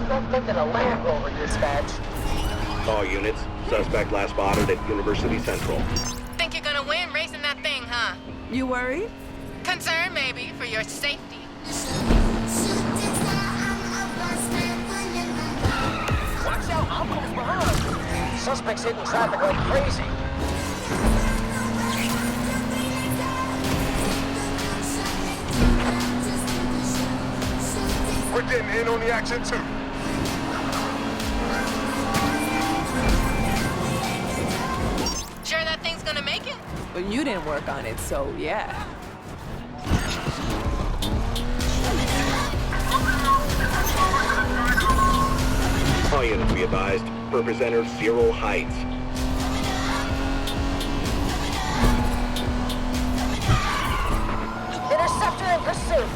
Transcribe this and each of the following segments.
Suspect in a Land Rover dispatch. All units, suspect last spotted at University Central. Think you're gonna win racing that thing, huh? You worried? Concerned, maybe, for your safety. Watch out, Uncle's behind. Suspect's hitting traffic like crazy. We're getting in on the action too. Sure that thing's gonna make it? Well, you didn't work on it, so yeah. All units be advised, purpose entered 0 heights. Interceptor in pursuit.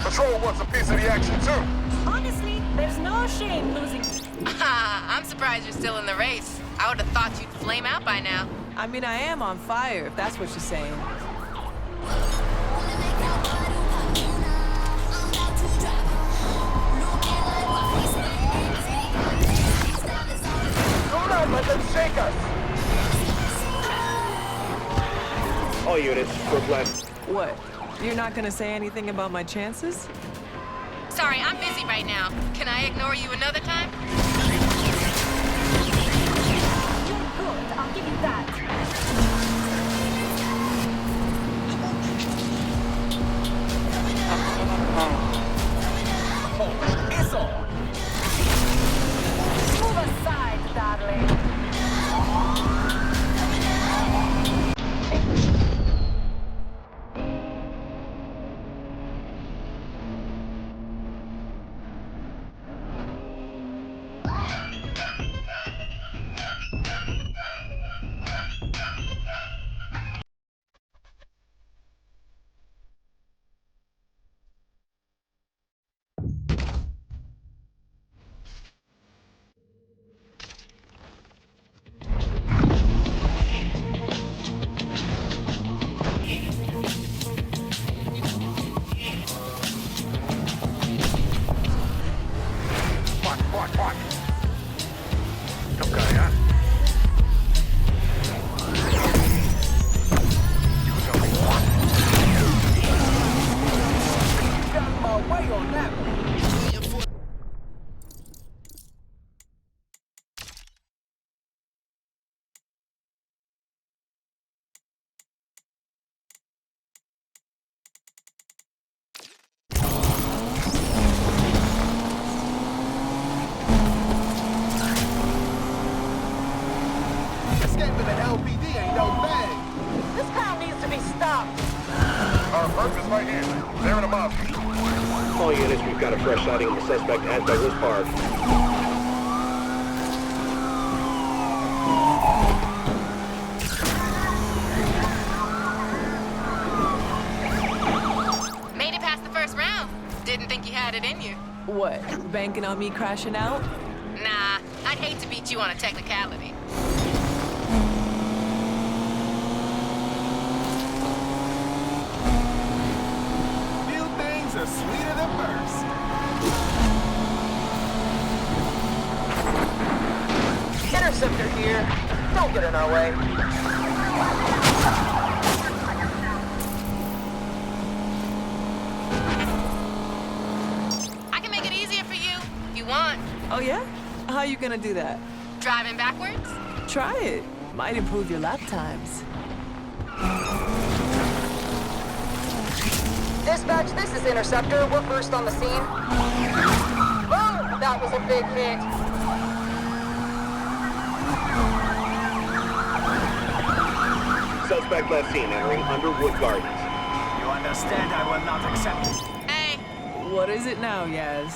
Patrol wants a piece of the action too. Honestly, there's no shame losing. I'm surprised you're still in the race. I would have thought you'd flame out by now. I mean, I am on fire, if that's what you're saying. Don't let them shake us. All units, left. What? You're not gonna say anything about my chances? Sorry, I'm busy right now. Can I ignore you another time? You're good, I'll give you that. It's on. Move aside, darling. Watch. Tough guy, huh? You got my way on that one. Escaping the LPD ain't no thing. This car needs to be stopped. Our purpose right here. They're in a mob. All units, we've got a fresh sighting of the suspect at Douglas Park. Made it past the first round. Didn't think you had it in you. What? Banking on me crashing out? Nah, I'd hate to beat you on a technicality. Few things are sweeter than first. Interceptor here. Don't get in our way. I can make it easier for you, if you want. Oh yeah? How you gonna do that? Driving backwards? Try it. Might improve your lap times. Dispatch, this is Interceptor. We're first on the scene. Oh, that was a big hit. Suspect last seen entering Underwood Gardens. You understand I will not accept it. Hey, What is it now, Yaz?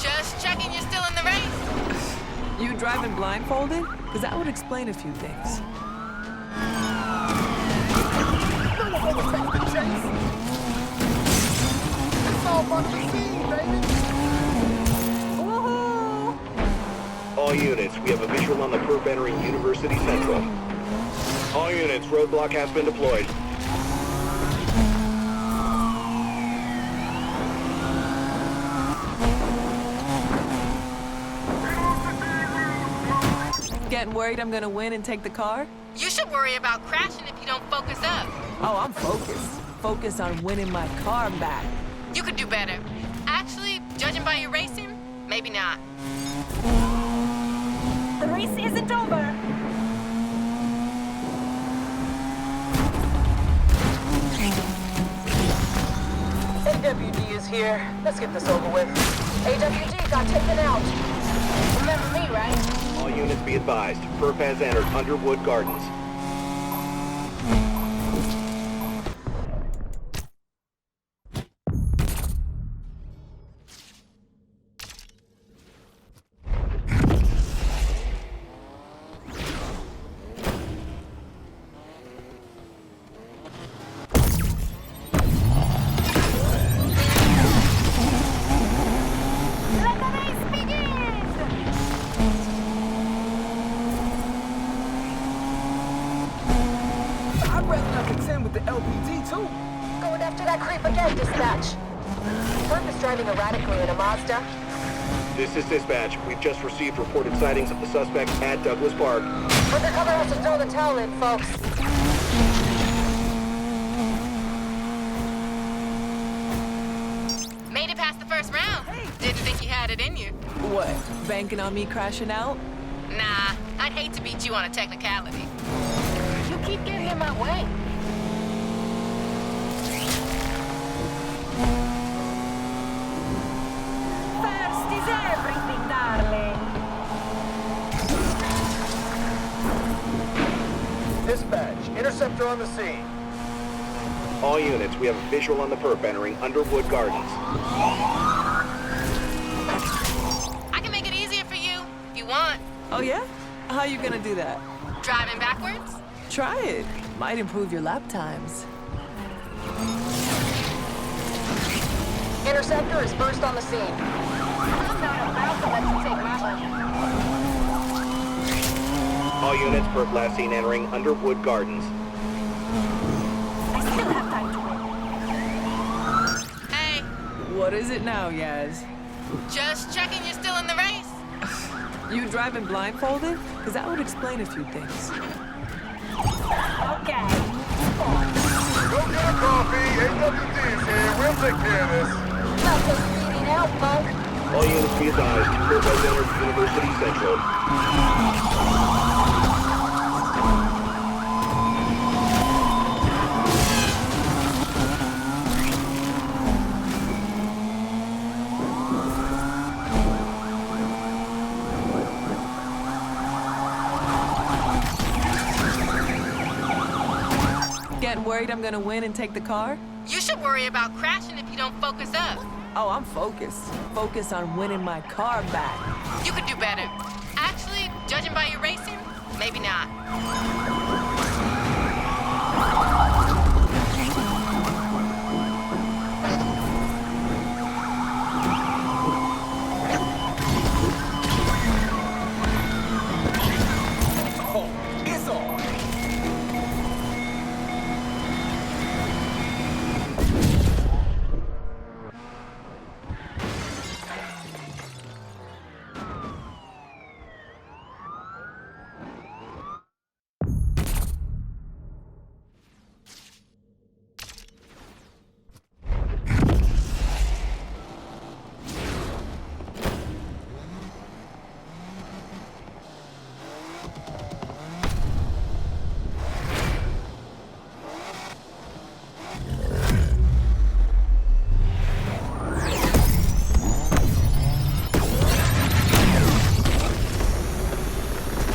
just checking you're still in the race. You driving blindfolded? Because that would explain a few things. It's all part of the scene, baby. All units, we have a visual on the perp entering University Central. All units, roadblock has been deployed. Getting worried I'm gonna win and take the car? You should worry about crashing if you don't focus up. Oh, I'm focused. Focused on winning my car back. You could do better. Actually, judging by your racing, maybe not. The race isn't over. AWD is here. Let's get this over with. AWD got taken out. Remember me, right? All units be advised. Perp has entered Underwood Gardens. Let the race begin! I'd rather not contend with the LPD, too. Going after that creep again, dispatch. Perp is driving erratically in a Mazda. This is dispatch. We've just received reported sightings of the suspect at Douglas Park. Undercover has to throw the towel in, folks. Made it past the first round. Didn't think you had it in you. What, banking on me crashing out? Nah, I'd hate to beat you on a technicality. You keep getting in my way. First is everything, darling. Dispatch, interceptor on the scene. All units, we have a visual on the perp entering Underwood Gardens. I can make it easier for you, if you want. Oh yeah? How you gonna do that? Driving backwards? Try it. Might improve your lap times. Interceptor is first on the scene. I'm not about to let you take my money. All units, perp last seen entering Underwood Gardens. I still have time to win. Hey, What is it now, Yaz? just checking you're still in the race. You driving blindfolded? Because that would explain a few things. Okay. Go get a coffee. AWD's here. We'll take care of this. Not so speeding out, folks. All units be advised. Perp has entered University Central. Getting worried I'm gonna win and take the car? You should worry about crashing if you don't focus up. Oh, I'm focused. Focused on winning my car back. You could do better. Actually, judging by your racing, maybe not. Oh, it's on.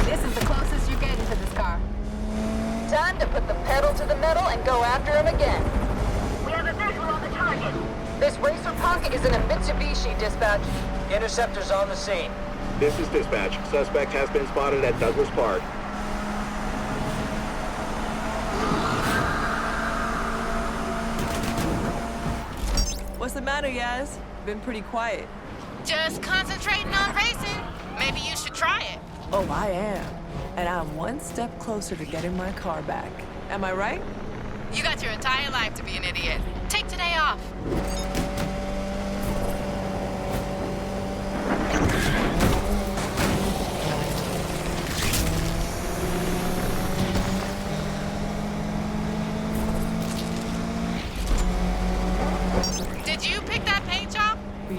This is the closest you're getting to this car. Time to put the pedal to the metal and go after him again. We have a visual on the target. This racer punk is in a Mitsubishi, dispatch. Interceptor's on the scene. This is dispatch. Suspect has been spotted at Douglas Park. What's the matter, Yaz? Been pretty quiet. Just concentrating on racing. Maybe you should try it. Oh, I am. And I'm one step closer to getting my car back. Am I right? You got your entire life to be an idiot. Take today off.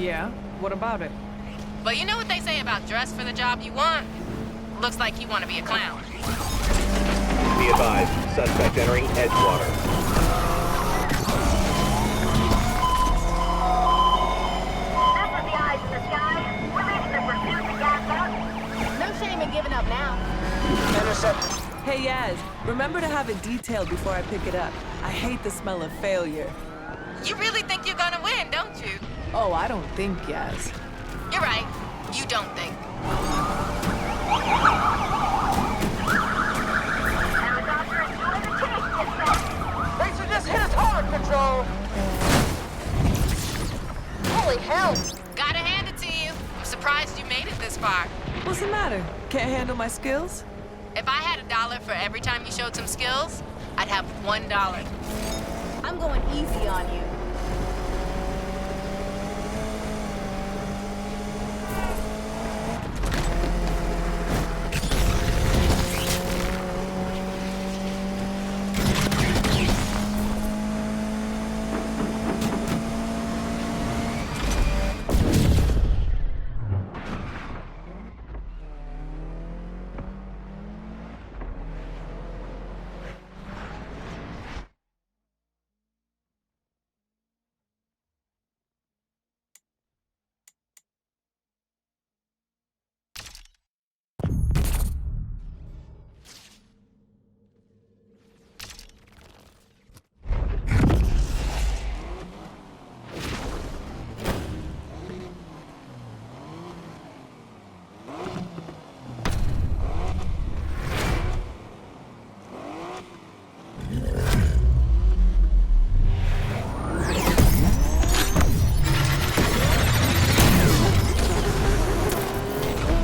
Yeah? What about it? But you know what they say about dress for the job you want? Looks like you want to be a clown. Be advised, suspect entering Edgewater. This is the eyes in the sky. We're making the pursuit to gas out. No shame in giving up now. Intercept. Hey, Yaz, remember to have it detailed before I pick it up. I hate the smell of failure. You really think you're gonna win, don't you? Oh, I don't think, Yaz. You're right. You don't think. And the doctor is doing the chase, gets back. Racer just hit us hard, Control. Holy hell. Gotta hand it to you. I'm surprised you made it this far. What's the matter? Can't handle my skills? If I had $1 for every time you showed some skills, I'd have $1. I'm going easy on you.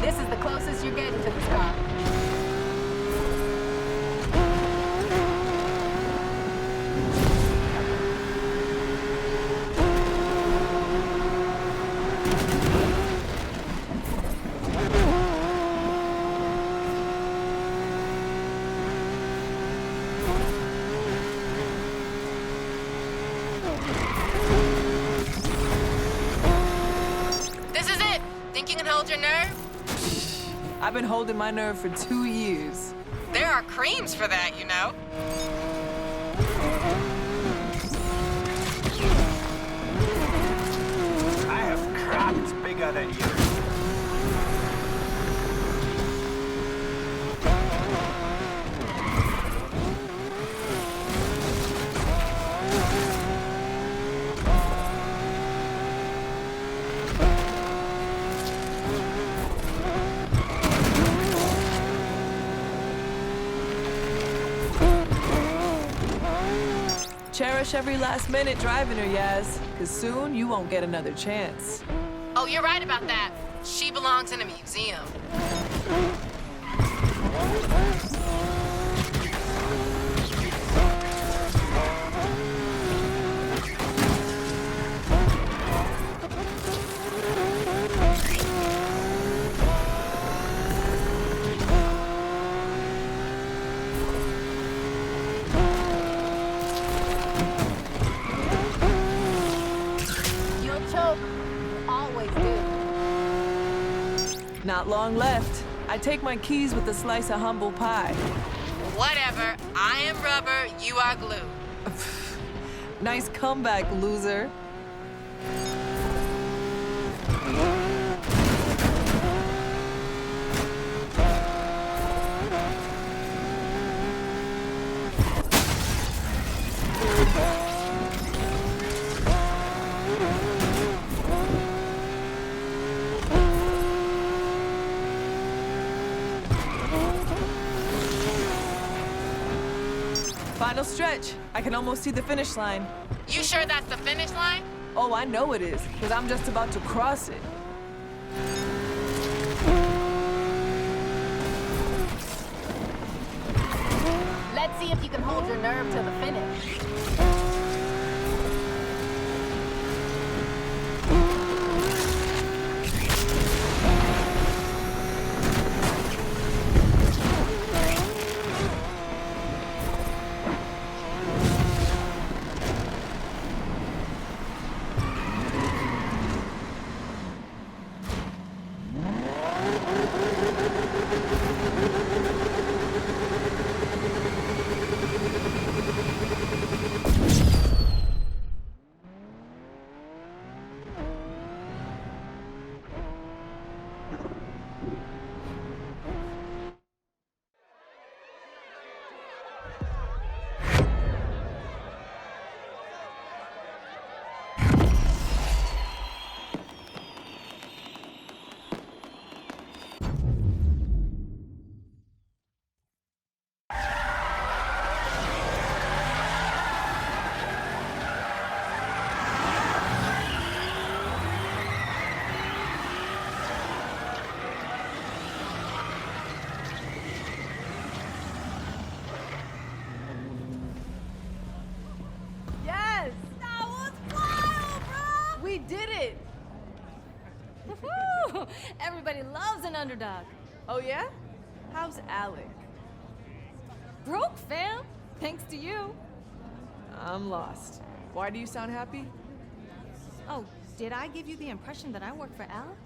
This is the closest you're getting to this car. This is it. Think you can hold your nerve? I've been holding my nerve for 2 years. There are creams for that, you know. I have crabs bigger than you. Cherish every last minute driving her, Yaz, because soon you won't get another chance. Oh, you're right about that. She belongs in a museum. You'll choke. Always do. Not long left. I take my keys with a slice of humble pie. Whatever. I am rubber, you are glue. Nice comeback, loser. Final stretch. I can almost see the finish line. You sure that's the finish line? Oh, I know it is, because I'm just about to cross it. Let's see if you can hold your nerve till the finish. Everybody loves an underdog. Oh, yeah? How's Alec? Broke, fam. Thanks to you. I'm lost. Why do you sound happy? Oh, did I give you the impression that I work for Al?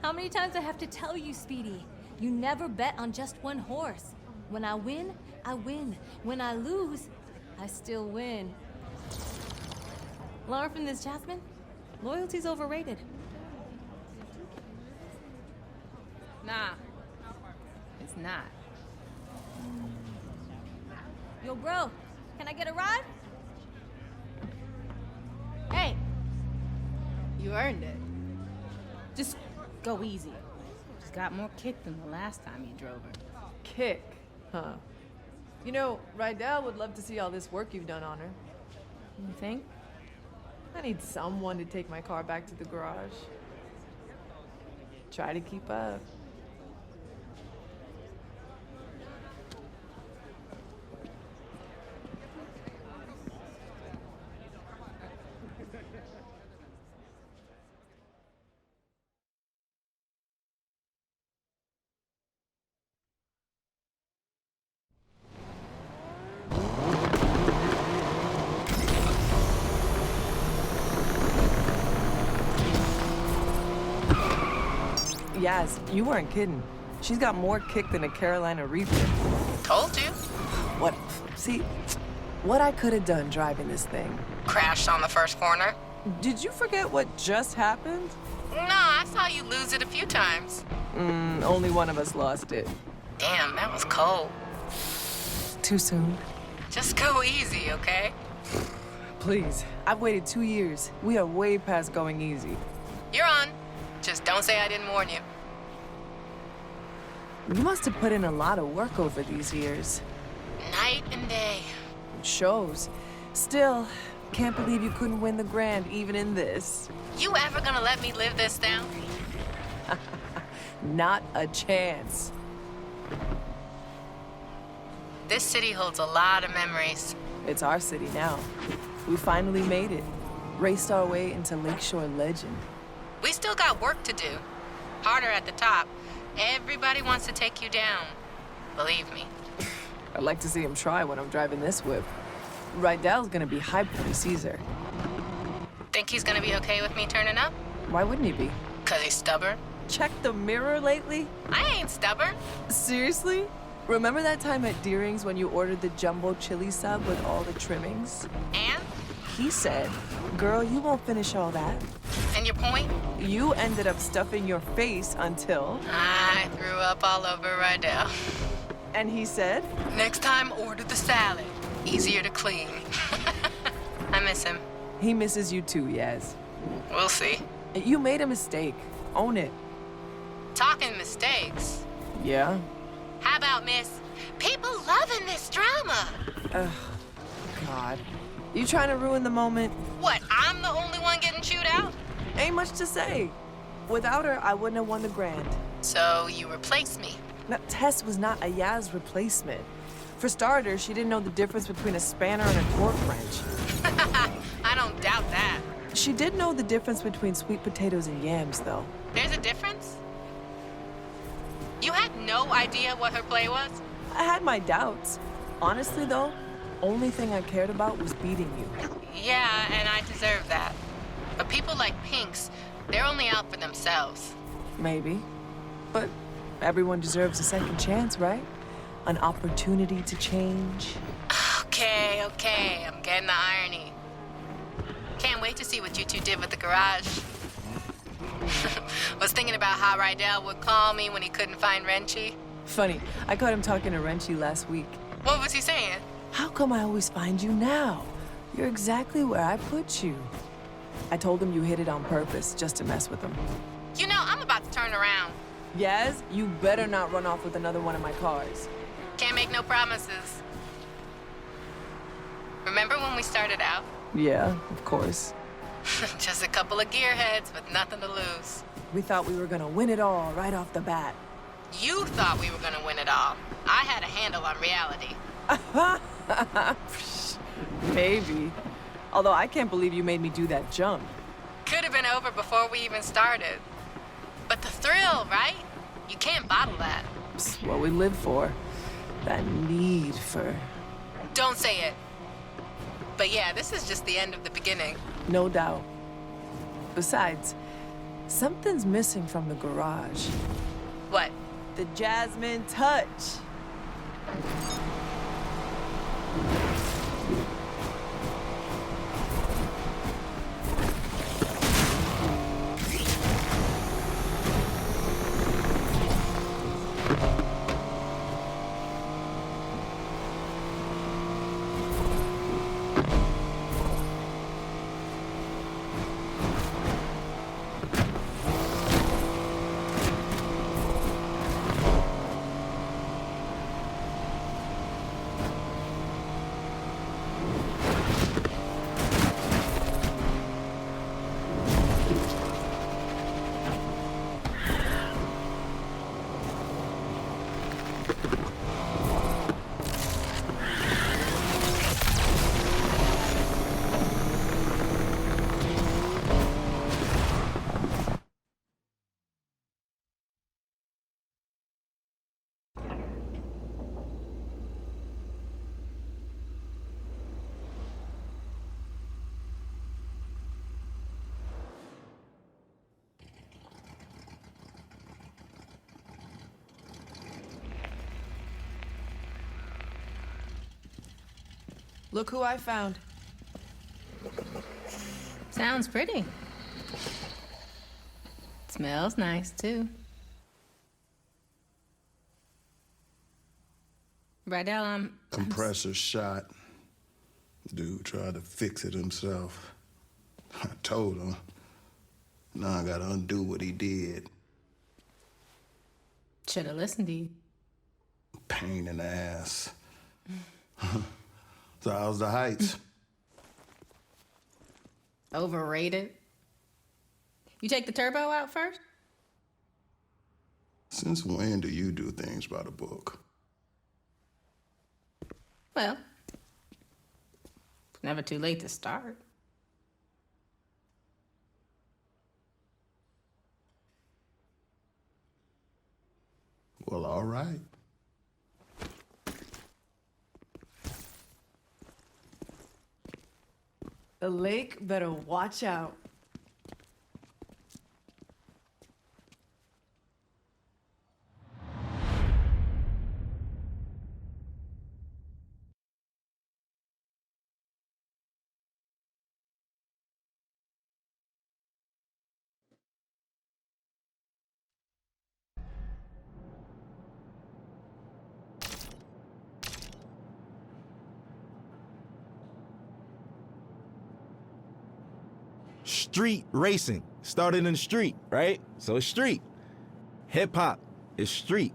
How many times I have to tell you, Speedy? You never bet on just one horse. When I win, I win. When I lose, I still win. Learn from this, Jasmine. Loyalty's overrated. Nah, it's not. Yo, bro, can I get a ride? Hey, You earned it. Just go easy. She's got more kick than the last time you drove her. Kick, huh? You know, Rydell would love to see all this work you've done on her. You think? I need someone to take my car back to the garage. Try to keep up. Yaz, you weren't kidding. She's got more kick than a Carolina Reaper. Told you. What? See, what I could have done driving this thing. Crashed on the first corner. Did you forget what just happened? No, I saw you lose it a few times. Only one of us lost it. Damn, that was cold. Too soon. Just go easy, okay? Please. I've waited 2 years. We are way past going easy. You're on. Just don't say I didn't warn you. You must have put in a lot of work over these years. Night and day. It shows. Still, can't believe you couldn't win the Grand even in this. You ever gonna let me live this down? Not a chance. This city holds a lot of memories. It's our city now. We finally made it. Raced our way into Lakeshore legend. We still got work to do. Harder at the top. Everybody wants to take you down. Believe me. I'd like to see him try when I'm driving this whip. Rydell's gonna be hyped when he sees her. Think he's gonna be okay with me turning up? Why wouldn't he be? 'Cause he's stubborn? Checked the mirror lately? I ain't stubborn. Seriously? Remember that time at Deering's when you ordered the jumbo chili sub with all the trimmings? And? He said, girl, you won't finish all that. And your point? You ended up stuffing your face until... I threw up all over Rydell. And he said? Next time, order the salad. Easier to clean. I miss him. He misses you too, Yaz. We'll see. You made a mistake. Own it. Talking mistakes. Yeah? How about, miss? People loving this drama. Ugh, God. You trying to ruin the moment? What, I'm the only one getting chewed out? Ain't much to say. Without her, I wouldn't have won the Grand. So you replace me? Now, Tess was not a Yaz replacement. For starters, she didn't know the difference between a spanner and a torque wrench. I don't doubt that. She did know the difference between sweet potatoes and yams, though. There's a difference? You had no idea what her play was? I had my doubts. Honestly, though, only thing I cared about was beating you. Yeah, and I deserve that. But people like Pinks, they're only out for themselves. Maybe. But everyone deserves a second chance, right? An opportunity to change. Okay, I'm getting the irony. Can't wait to see what you two did with the garage. Was thinking about how Rydell would call me when he couldn't find Wrenchy. Funny, I caught him talking to Wrenchy last week. What was he saying? How come I always find you now? You're exactly where I put you. I told him you hit it on purpose, just to mess with him. You know, I'm about to turn around. Yaz, you better not run off with another one of my cars. Can't make no promises. Remember when we started out? Yeah, of course. Just a couple of gearheads with nothing to lose. We thought we were gonna win it all right off the bat. You thought we were gonna win it all. I had a handle on reality. Maybe. Although I can't believe you made me do that jump. Could have been over before we even started. But the thrill, right? You can't bottle that. It's what we live for. That need for... Don't say it. But yeah, this is just the end of the beginning. No doubt. Besides, something's missing from the garage. What? The Jasmine touch. Look who I found. Sounds pretty. Smells nice, too. Rydell, Compressor shot. Dude tried to fix it himself. I told him. Now I gotta undo what he did. Should have listened to you. Pain in the ass. So how's the heights? Overrated. You take the turbo out first? Since when do you do things by the book? Well, it's never too late to start. Well, all right. The lake better watch out. Street racing started in the street, right? So it's street. Hip hop is street.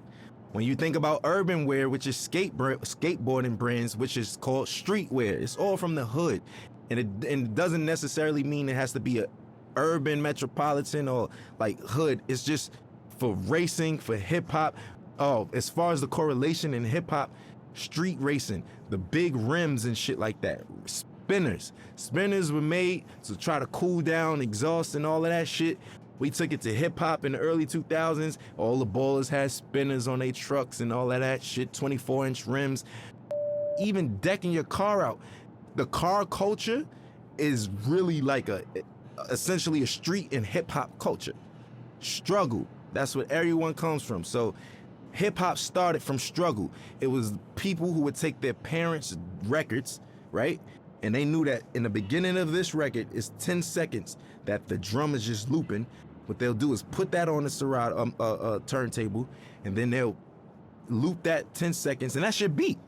When you think about urban wear, which is skateboarding brands, which is called streetwear, it's all from the hood. And it doesn't necessarily mean it has to be a urban metropolitan or like hood. It's just for racing, for hip hop. Oh, as far as the correlation in hip hop, street racing, the big rims and shit like that. Spinners. Spinners were made to try to cool down exhaust and all of that shit. We took it to hip hop in the early 2000s. All the ballers had spinners on their trucks and all of that shit, 24-inch rims. Even decking your car out. The car culture is really like essentially a street and hip hop culture. Struggle. That's what everyone comes from. So hip hop started from struggle. It was people who would take their parents' records, right? And they knew that in the beginning of this record, it's 10 seconds that the drum is just looping. What they'll do is put that on the Serato turntable, and then they'll loop that 10 seconds, and that's your beat.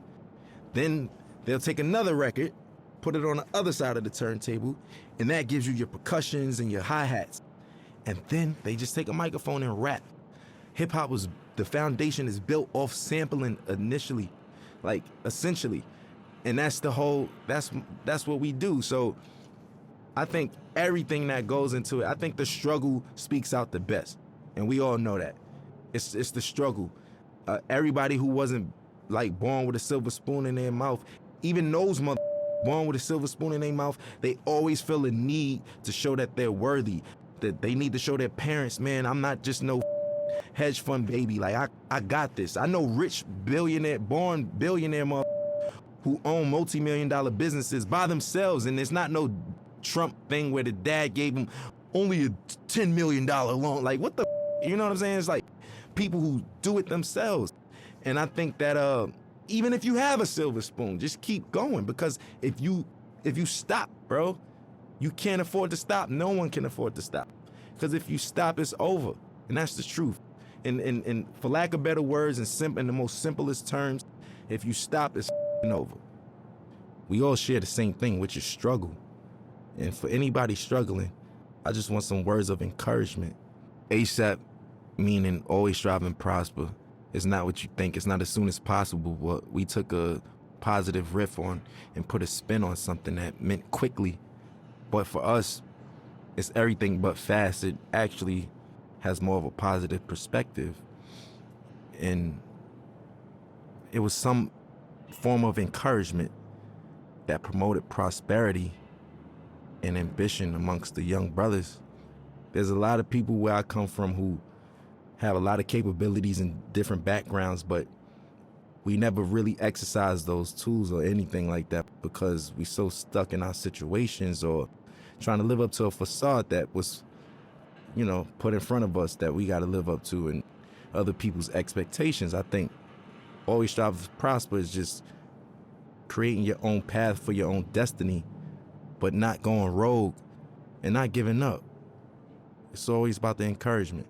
Then they'll take another record, put it on the other side of the turntable, and that gives you your percussions and your hi-hats. And then they just take a microphone and rap. Hip-hop was, the foundation is built off sampling initially, like essentially. And that's the whole, that's what we do. So I think everything that goes into it, I think the struggle speaks out the best. And we all know that. It's the struggle. Everybody who wasn't like born with a silver spoon in their mouth, even those born with a silver spoon in their mouth, they always feel a need to show that they're worthy, that they need to show their parents, man, I'm not just no hedge fund baby. Like, I got this. I know rich born billionaire who own multi-million-dollar businesses by themselves, and it's not no Trump thing where the dad gave him only a $10 million loan. Like, what the, you know what I'm saying? It's like people who do it themselves. And I think that even if you have a silver spoon, just keep going, because if you stop, bro, you can't afford to stop. No one can afford to stop, because if you stop, it's over, and that's the truth. And for lack of better words, in the most simplest terms, if you stop, it's over. We all share the same thing, which is struggle. And for anybody struggling, I just want some words of encouragement. ASAP, meaning always strive and prosper. It's not what you think. It's not as soon as possible. But we took a positive riff on and put a spin on something that meant quickly. But for us, it's everything but fast. It actually has more of a positive perspective. And it was some form of encouragement that promoted prosperity and ambition amongst the young brothers. There's a lot of people where I come from who have a lot of capabilities and different backgrounds, but we never really exercise those tools or anything like that because we so stuck in our situations or trying to live up to a facade that was, put in front of us that we got to live up to and other people's expectations. I think always strive to prosper is just creating your own path for your own destiny, but not going rogue and not giving up. It's always about the encouragement.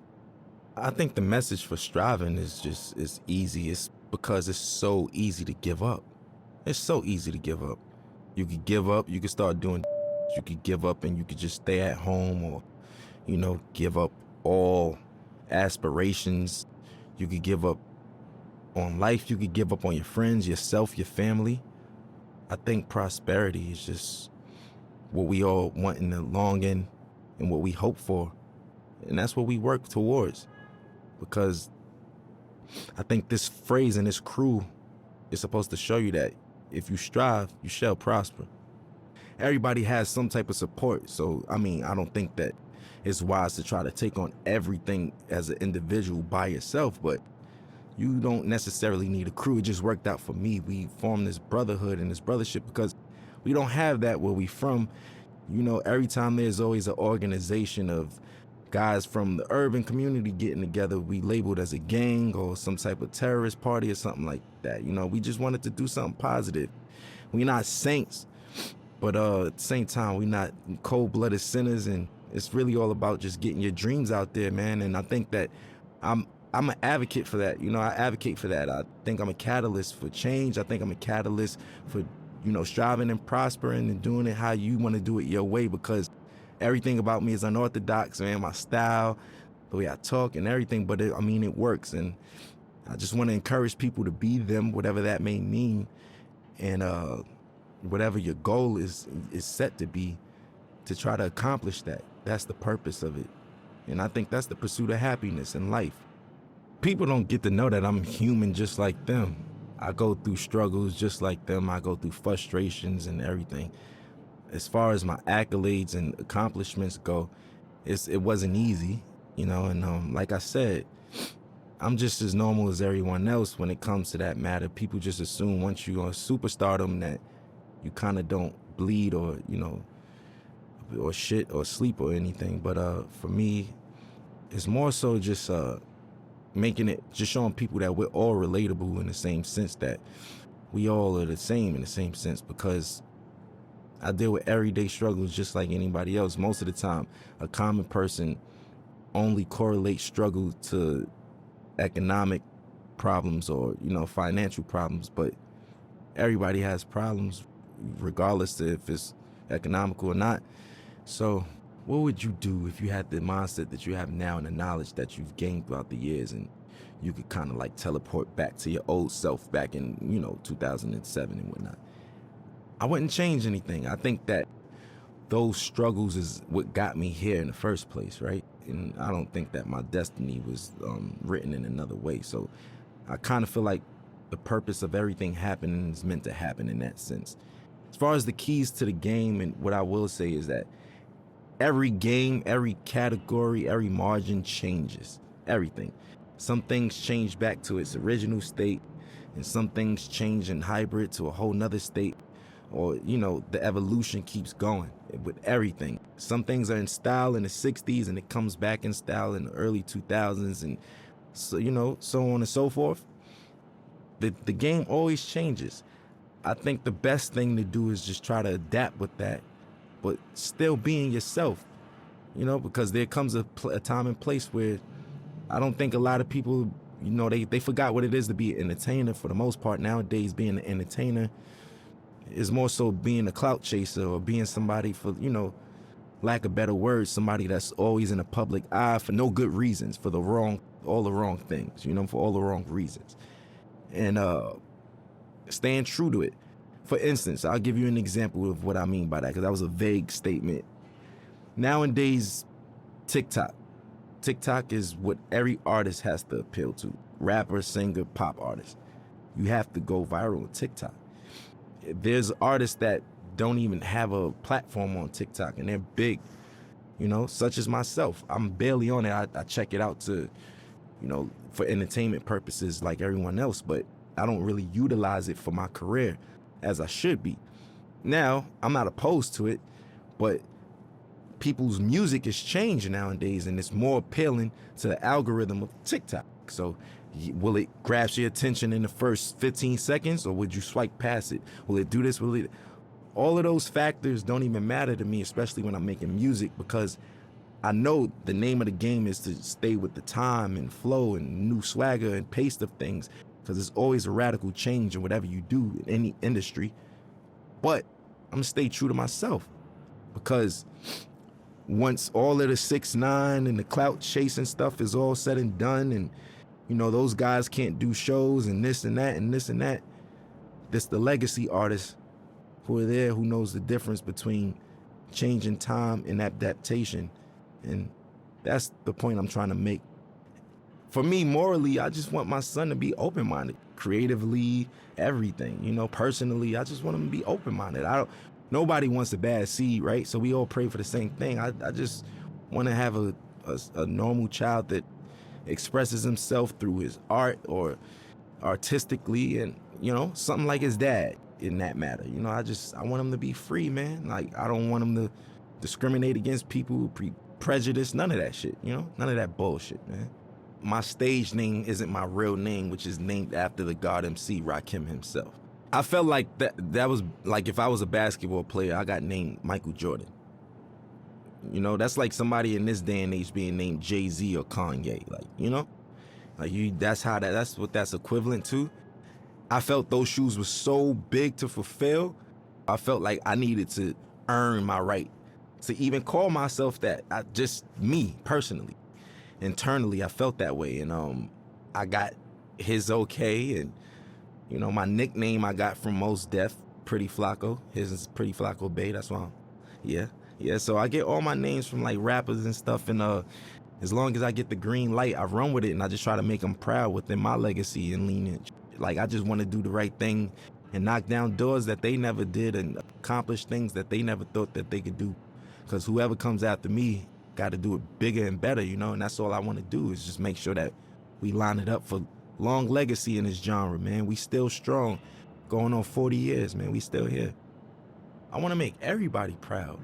I think the message for striving is easy. It's because it's so easy to give up. It's so easy to give up. You could give up, you could start doing, you could give up and you could just stay at home or, give up all aspirations. You could give up on life. You could give up on your friends, yourself, your family. I think prosperity is just what we all want in the long end and what we hope for. And that's what we work towards. Because I think this phrase and this crew is supposed to show you that if you strive, you shall prosper. Everybody has some type of support. So, I don't think that it's wise to try to take on everything as an individual by yourself, but you don't necessarily need a crew. It just worked out for me. We formed this brotherhood and this brothership because we don't have that where we from. Every time there's always an organization of guys from the urban community getting together, we labeled as a gang or some type of terrorist party or something like that. We just wanted to do something positive. We're not saints, but at the same time, we're not cold-blooded sinners, and it's really all about just getting your dreams out there, man. And I think that I'm an advocate for that. I advocate for that. I think I'm a catalyst for change. I think I'm a catalyst for, striving and prospering and doing it how you want to do it your way, because everything about me is unorthodox, man. My style, the way I talk and everything, but it works. And I just want to encourage people to be them, whatever that may mean. And whatever your goal is set to be, to try to accomplish that. That's the purpose of it. And I think that's the pursuit of happiness in life. People don't get to know that I'm human just like them. I go through struggles just like them. I go through frustrations and everything. As far as my accolades and accomplishments go, it wasn't easy, and like I said, I'm just as normal as everyone else when it comes to that matter. People just assume once you're on superstardom that you kind of don't bleed or, or shit or sleep or anything. But for me, it's more so just just showing people that we're all relatable in the same sense, that we all are the same in the same sense, because I deal with everyday struggles just like anybody else. Most of the time, a common person only correlates struggle to economic problems or, financial problems, but everybody has problems regardless of if it's economical or not. So what would you do if you had the mindset that you have now and the knowledge that you've gained throughout the years, and you could kind of like teleport back to your old self back in, 2007 and whatnot? I wouldn't change anything. I think that those struggles is what got me here in the first place, right? And I don't think that my destiny was written in another way. So I kind of feel like the purpose of everything happening is meant to happen in that sense. As far as the keys to the game, and what I will say is that every game, every category, every margin changes. Everything. Some things change back to its original state, and some things change in hybrid to a whole nother state. Or, you know, the evolution keeps going with everything. Some things are in style in the 60s and it comes back in style in the early 2000s, and so, you know, so on and so forth. The game always changes. I think the best thing to do is just try to adapt with that, but still being yourself, you know, because there comes a time and place where I don't think a lot of people, you know, they forgot what it is to be an entertainer for the most part. Nowadays, being an entertainer is more so being a clout chaser or being somebody, for, you know, lack of better words, somebody that's always in the public eye for no good reasons, for all the wrong things, you know, for all the wrong reasons. And staying true to it. For instance, I'll give you an example of what I mean by that, because that was a vague statement. Nowadays, TikTok is what every artist has to appeal to. Rapper, singer, pop artist. You have to go viral on TikTok. There's artists that don't even have a platform on TikTok, and they're big, you know, such as myself. I'm barely on it. I check it out to, you know, for entertainment purposes like everyone else, but I don't really utilize it for my career as I should be. Now, I'm not opposed to it, but people's music is changing nowadays, and it's more appealing to the algorithm of TikTok. So will it grasp your attention in the first 15 seconds, or would you swipe past it? Will it do this? All of those factors don't even matter to me, especially when I'm making music, because I know the name of the game is to stay with the time and flow and new swagger and pace of things, because there's always a radical change in whatever you do in any industry. But I'm gonna stay true to myself, because once all of the 6ix9ine and the clout chasing stuff is all said and done, and you know, those guys can't do shows and this and that and this and that, this the legacy artists who are there, who knows the difference between changing time and adaptation. And that's the point I'm trying to make. For me, morally, I just want my son to be open-minded, creatively, everything, you know, personally. I just want him to be open-minded. Nobody wants a bad seed, right? So we all pray for the same thing. I just want to have a normal child that expresses himself through his art or artistically, and, you know, something like his dad in that matter. You know, I want him to be free, man. Like, I don't want him to discriminate against people, prejudice, none of that shit, you know? None of that bullshit, man. My stage name isn't my real name, which is named after the God MC, Rakim himself. I felt like that was like if I was a basketball player, I got named Michael Jordan. You know, that's like somebody in this day and age being named Jay-Z or Kanye, like, you know? Like, that's what that's equivalent to. I felt those shoes were so big to fulfill. I felt like I needed to earn my right to even call myself that. Just me, personally. Internally, I felt that way. And I got his okay. And, you know, my nickname I got from Mos Def, Pretty Flacco. His is Pretty Flacco Bay. That's why Yeah, so I get all my names from, like, rappers and stuff. And as long as I get the green light, I run with it. And I just try to make them proud within my legacy and lineage. Like, I just want to do the right thing and knock down doors that they never did and accomplish things that they never thought that they could do. Because whoever comes after me got to do it bigger and better, you know? And that's all I want to do, is just make sure that we line it up for long legacy in this genre, man. We still strong. Going on 40 years, man. We still here. I want to make everybody proud,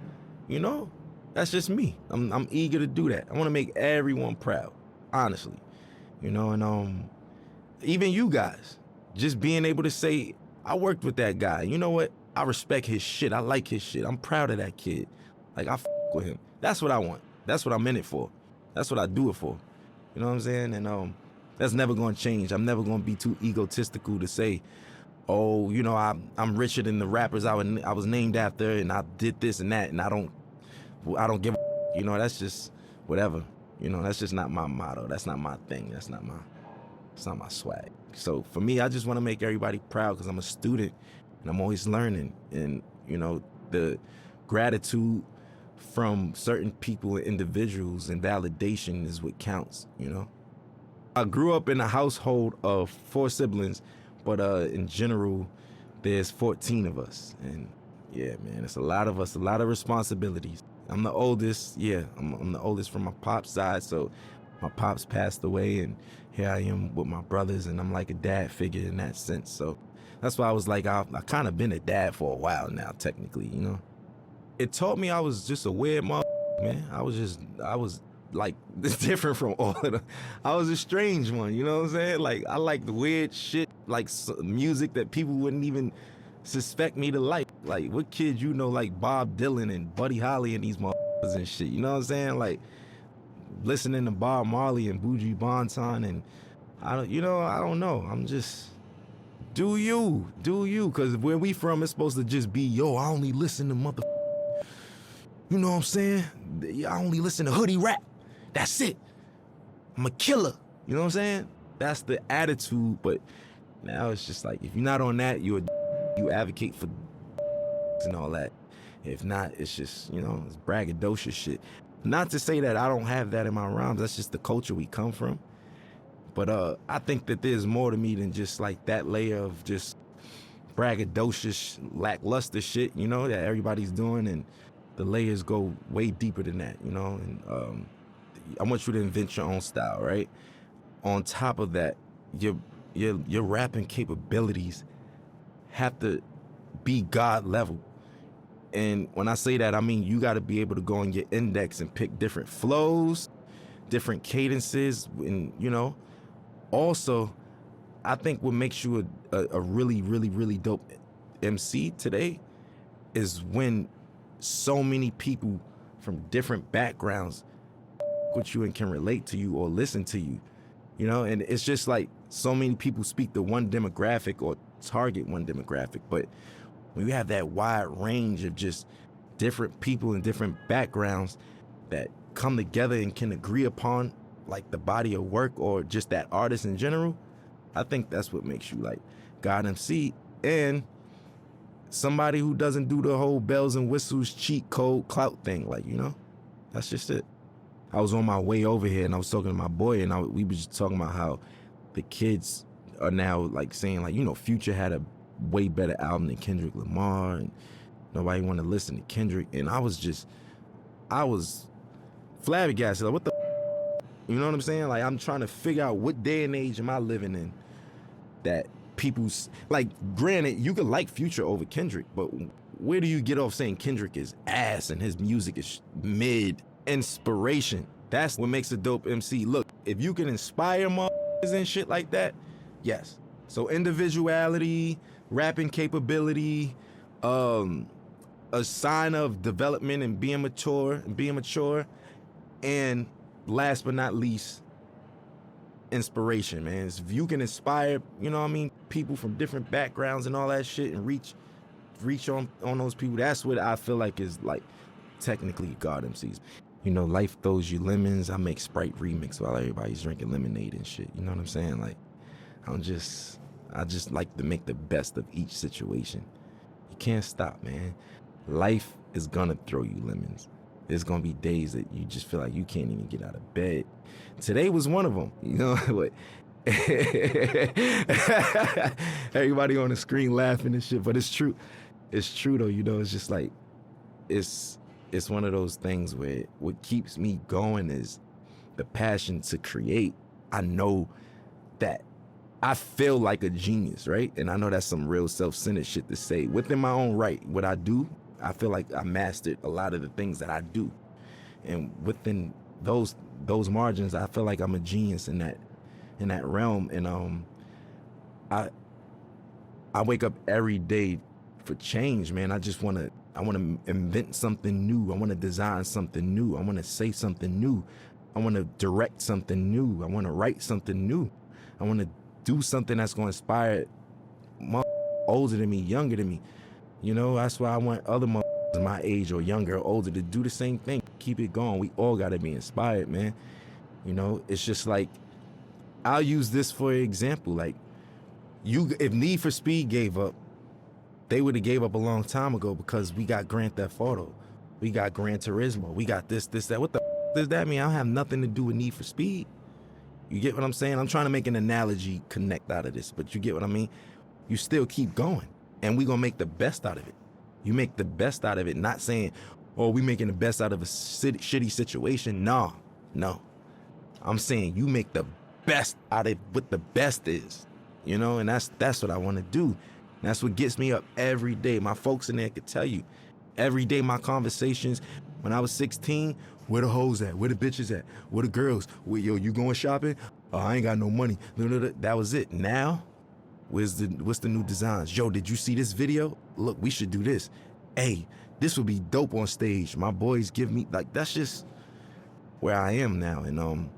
you know? That's just me. I'm eager to do that. I want to make everyone proud, honestly. You know, and even you guys, just being able to say, I worked with that guy. You know what? I respect his shit. I like his shit. I'm proud of that kid. Like, I with him. That's what I want. That's what I'm in it for. That's what I do it for. You know what I'm saying? And that's never going to change. I'm never going to be too egotistical to say, oh, you know, I'm richer than the rappers I was named after, and I did this and that, and I don't give a, you know, that's just whatever. You know, that's just not my motto. That's not my thing. It's not my swag. So for me, I just want to make everybody proud, because I'm a student and I'm always learning. And, you know, the gratitude from certain people and individuals and validation is what counts, you know? I grew up in a household of 4 siblings, but in general, there's 14 of us. And yeah, man, it's a lot of us, a lot of responsibilities. I'm the oldest. Yeah, I'm the oldest from my pop's side. So my pops passed away, and here I am with my brothers, and I'm like a dad figure in that sense. So that's why I was like, I kind of been a dad for a while now, technically, you know. It taught me I was just a weird man. I was like different from all of them. I was a strange one, you know what I'm saying? Like, I like the weird shit, like music that people wouldn't even suspect me to like. Like, what kid you know like Bob Dylan and Buddy Holly and these motherfuckers and shit, you know what I'm saying? Like, listening to Bob Marley and Buju Banton, and I don't know. I'm just, do you, because where we from, it's supposed to just be, yo, I only listen to you know what I'm saying? I only listen to hoodie rap. That's it. I'm a killer. You know what I'm saying? That's the attitude. But now it's just like, if you're not on that, you advocate for and all that. If not, it's just, you know, it's braggadocious shit. Not to say that I don't have that in my rhymes. That's just the culture we come from. But I think that there's more to me than just like that layer of just braggadocious, lackluster shit, you know, that everybody's doing. And the layers go way deeper than that, you know? And I want you to invent your own style, right? On top of that, your rapping capabilities have to be God level. And when I say that, I mean you got to be able to go on your index and pick different flows, different cadences, and, you know. Also, I think what makes you a really, really, really dope MC today is when so many people from different backgrounds with you and can relate to you or listen to you, you know. And it's just like so many people speak to one demographic or target one demographic, but when you have that wide range of just different people and different backgrounds that come together and can agree upon like the body of work or just that artist in general, I think that's what makes you like God MC and somebody who doesn't do the whole bells and whistles cheat code clout thing. Like, you know, that's just it. I was on my way over here and I was talking to my boy, and we were just talking about how the kids are now like saying like, you know, Future had a way better album than Kendrick Lamar and nobody want to listen to Kendrick. And I was flabbergasted. Like, what the you know what I'm saying? Like, I'm trying to figure out what day and age am I living in that people's, like, granted, you could like Future over Kendrick, but where do you get off saying Kendrick is ass and his music is mid? Inspiration. That's what makes a dope MC. Look, if you can inspire motherfuckers and shit like that, yes. So individuality, rapping capability, a sign of development and being mature, and last but not least, inspiration, man. If you can inspire, you know what I mean, people from different backgrounds and all that shit and reach on those people, that's what I feel like is like technically God MCs. You know, life throws you lemons. I make Sprite remix while everybody's drinking lemonade and shit. You know what I'm saying? Like, I just like to make the best of each situation. You can't stop, man. Life is gonna throw you lemons. There's gonna be days that you just feel like you can't even get out of bed. Today was one of them, you know. But everybody on the screen laughing and shit, but it's true. It's true though, you know. It's just like it's one of those things where what keeps me going is the passion to create. I know that I feel like a genius, right? And I know that's some real self-centered shit to say. Within my own right, what I do, I feel like I mastered a lot of the things that I do. And within those margins, I feel like I'm a genius in that realm. And I wake up every day for change, man. I want to invent something new. I want to design something new. I want to say something new. I want to direct something new. I want to write something new. I want to do something that's going to inspire older than me, younger than me. You know, that's why I want other my age or younger or older to do the same thing. Keep it going. We all got to be inspired, man. You know, it's just like, I'll use this for example. Like, if Need for Speed gave up, they would have gave up a long time ago because we got Grand Theft Auto. We got Gran Turismo. We got this, that. What the does that mean? I don't have nothing to do with Need for Speed. You get what I'm saying? I'm trying to make an analogy connect out of this, but you get what I mean? You still keep going, and we gonna make the best out of it. You make the best out of it, not saying, or we making the best out of a shitty situation. No. I'm saying you make the best out of what the best is, you know, and that's what I want to do. That's what gets me up every day. My folks in there could tell you, every day my conversations, when I was 16, where the hoes at? Where the bitches at? Where the girls? Yo, you going shopping? Oh, I ain't got no money. That was it. Now, what's the new designs? Yo, did you see this video? Look, we should do this. Hey, this would be dope on stage. My boys give me, like, that's just where I am now. And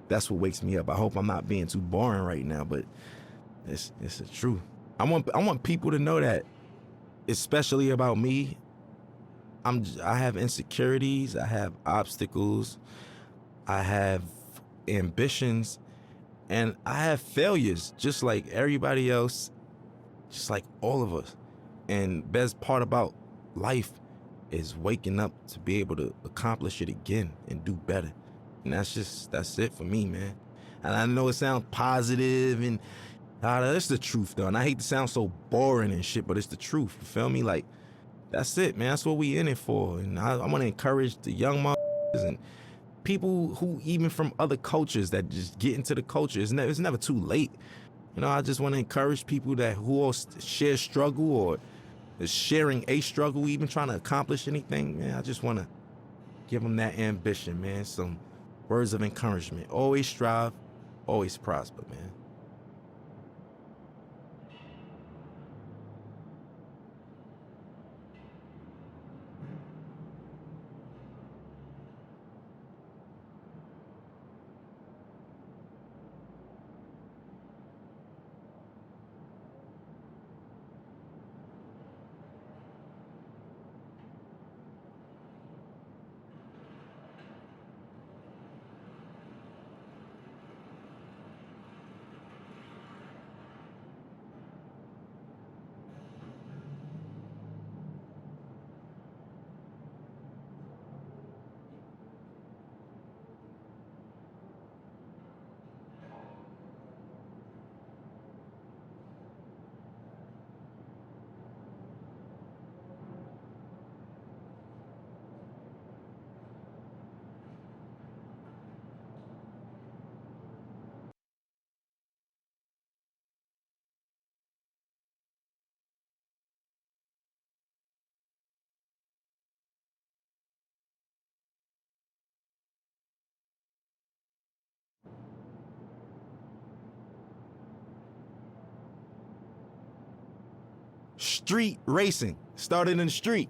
that's what wakes me up. I hope I'm not being too boring right now, but it's the truth. I want people to know that, especially about me. I have insecurities, I have obstacles, I have ambitions, and I have failures, just like everybody else, just like all of us. And best part about life is waking up to be able to accomplish it again and do better. And that's it for me, man. And I know it sounds positive and that's the truth though. And I hate to sound so boring and shit, but it's the truth. You feel me? Like, that's it, man. That's what we in it for. And I want to encourage the young motherfuckers and people who even from other cultures that just get into the culture. It's never too late. You know, I just want to encourage people who all share struggle or is sharing a struggle, even trying to accomplish anything, man. I just want to give them that ambition, man. Some words of encouragement. Always strive, always prosper, man. Street racing started in the street.